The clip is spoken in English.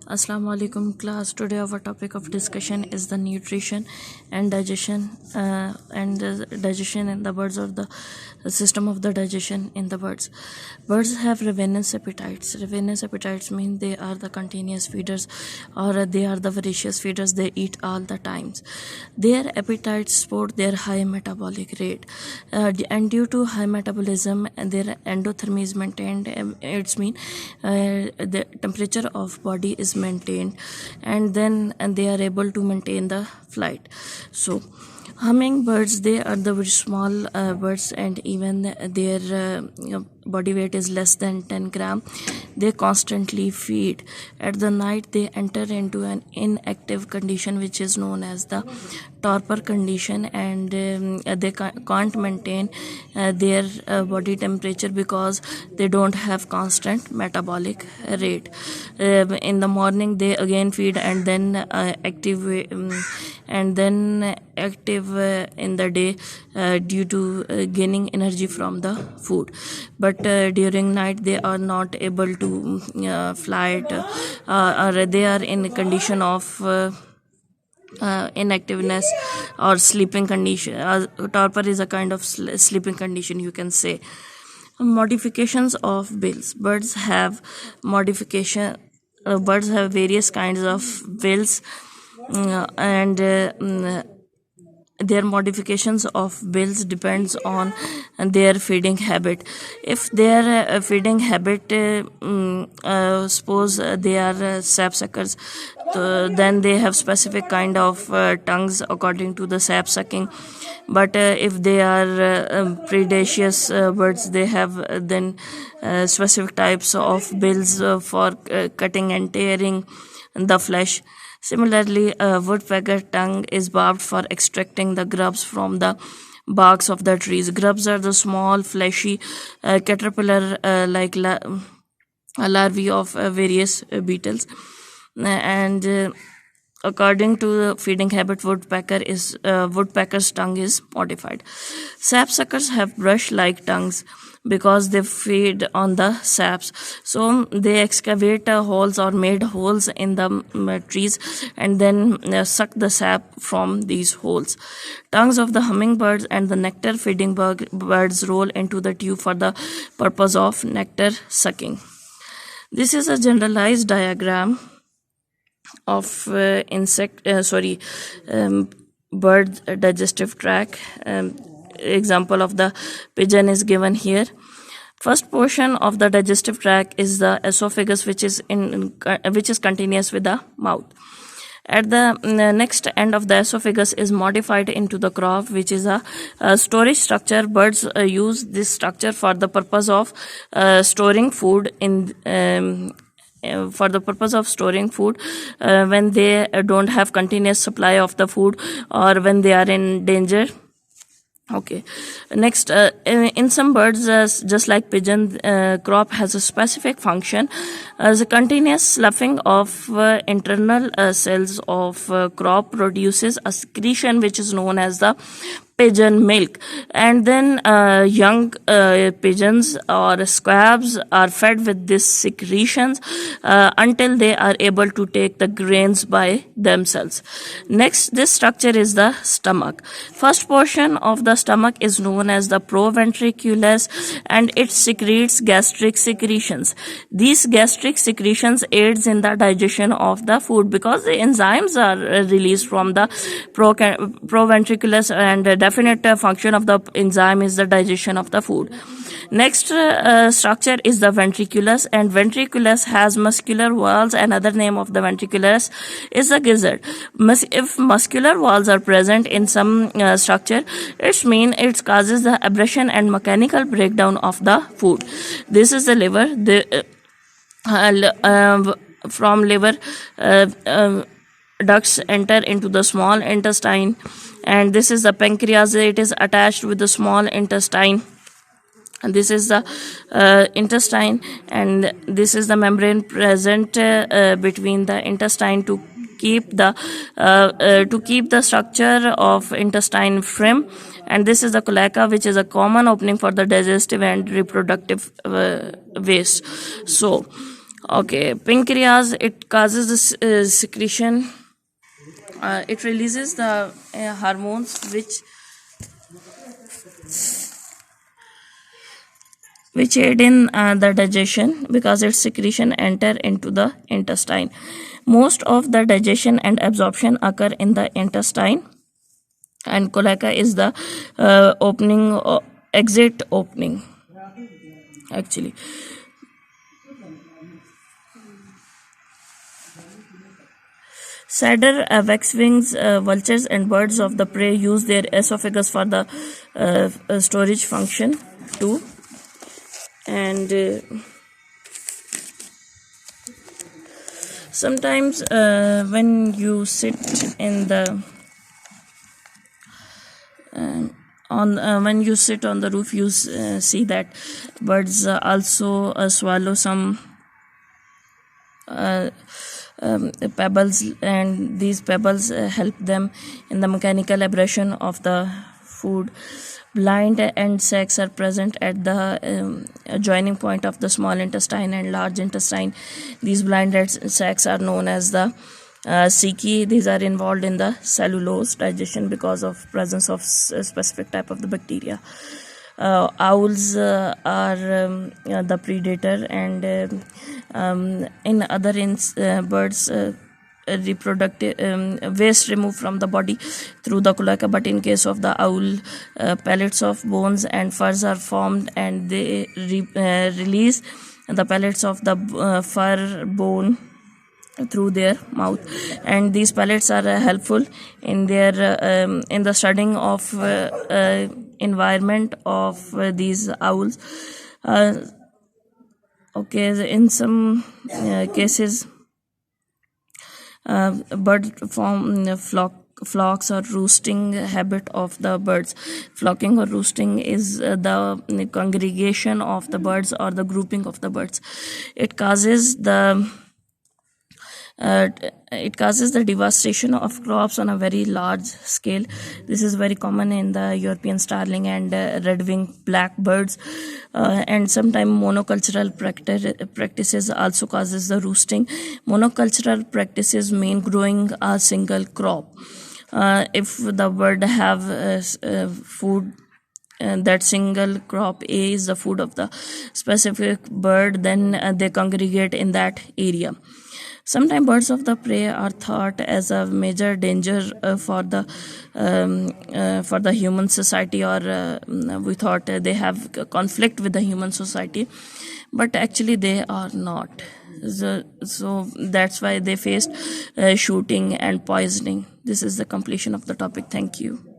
Assalamu alaikum class. Today our topic of discussion is the nutrition and digestion in the birds, or the system of the digestion in the birds. Birds have ravenous appetites. Ravenous appetites mean they are the continuous feeders, or they are the voracious feeders. They eat all the times. Their appetites support their high metabolic rate, and due to high metabolism, their endothermy is maintained. It's mean the temperature of body is maintained, and they are able to maintain the flight. So hummingbirds, they are the very small birds, and even their body weight is less than 10 gram. They constantly feed. At the night they enter into an inactive condition which is known as the torpor condition, and they can't maintain their body temperature because they don't have constant metabolic rate. In the morning they again feed, and then active in the day due to gaining energy from the food. But during night they are not able to fly it, or they are in a condition of inactiveness or sleeping condition. Torpor is a kind of sleeping condition, you can say. Modifications of bills. Birds have various kinds of bills, and their modifications of bills depends on their feeding habit. If their feeding habit, suppose they are sapsuckers, then they have specific kind of tongues according to the sap sucking. But if they are predaceous birds, they have then specific types of bills for cutting and tearing the flesh. Similarly, a woodpecker tongue is barbed for extracting the grubs from the barks of the trees. Grubs are the small, fleshy caterpillar like larvae of various beetles. And according to the feeding habit, woodpecker's tongue is modified. Sapsuckers have brush-like tongues because they feed on the saps. So they excavate holes or made holes in the trees, and then suck the sap from these holes. Tongues of the hummingbirds and the nectar feeding birds roll into the tube for the purpose of nectar sucking. This is a generalized diagram of bird digestive tract. Example of the pigeon is given here. First portion of the digestive tract is the esophagus, which is continuous with the mouth. At the next end of the esophagus is modified into the crop, which is a storage structure. Birds use this structure for the purpose of storing food when they don't have continuous supply of the food, or when they are in danger. Okay. Next, in some birds, just like pigeon, crop has a specific function. As a continuous sloughing of internal cells of crop produces a secretion which is known as the pigeon milk, and then young pigeons or squabs are fed with this secretions until they are able to take the grains by themselves. Next, this structure is the stomach. First portion of the stomach is known as the proventriculus, and it secretes gastric secretions. These gastric secretions aids in the digestion of the food because the enzymes are released from the proventriculus, and definite function of the enzyme is the digestion of the food. Next structure is the ventriculus, and ventriculus has muscular walls. Another name of the ventriculus is the gizzard. If muscular walls are present in some structure, it means it causes the abrasion and mechanical breakdown of the food. This is the liver. From liver, ducts enter into the small intestine, and this is the pancreas. It is attached with the small intestine, and this is the intestine, and this is the membrane present between the intestine to keep the structure of intestine firm. And this is the cloaca, which is a common opening for the digestive and reproductive waste. So Okay, pancreas, it causes the secretion. It releases the hormones which aid in the digestion because its secretion enter into the intestine. Most of the digestion and absorption occur in the intestine, and cloaca is the exit opening actually. Sadder, waxwings, vultures, and birds of the prey use their esophagus for the storage function too. And sometimes when you sit in the when you sit on the roof, you see that birds also swallow some pebbles, and these pebbles help them in the mechanical abrasion of the food. Blind end sacs are present at the joining point of the small intestine and large intestine. These blind end sacs are known as the Siki. These are involved in the cellulose digestion because of presence of specific type of the bacteria. Owls are the predator, and in other birds, reproductive waste removed from the body through the cloaca, but in case of the owl, pellets of bones and furs are formed, and they release the pellets of the fur bone through their mouth, and these pellets are helpful in their in the studying of environment of these owls. Okay, in some cases bird form flocks or roosting habit of the birds. Flocking or roosting is the congregation of the birds or the grouping of the birds. It causes the devastation of crops on a very large scale. This is very common in the European starling and red-winged blackbirds, and sometimes monocultural practices also causes the roosting. Monocultural practices mean growing a single crop. If the bird have food, that single crop A is the food of the specific bird, then they congregate in that area. Sometimes birds of the prey are thought as a major danger for the human society, or we thought they have conflict with the human society, but actually they are not. So that's why they faced shooting and poisoning. This is the completion of the topic. Thank you.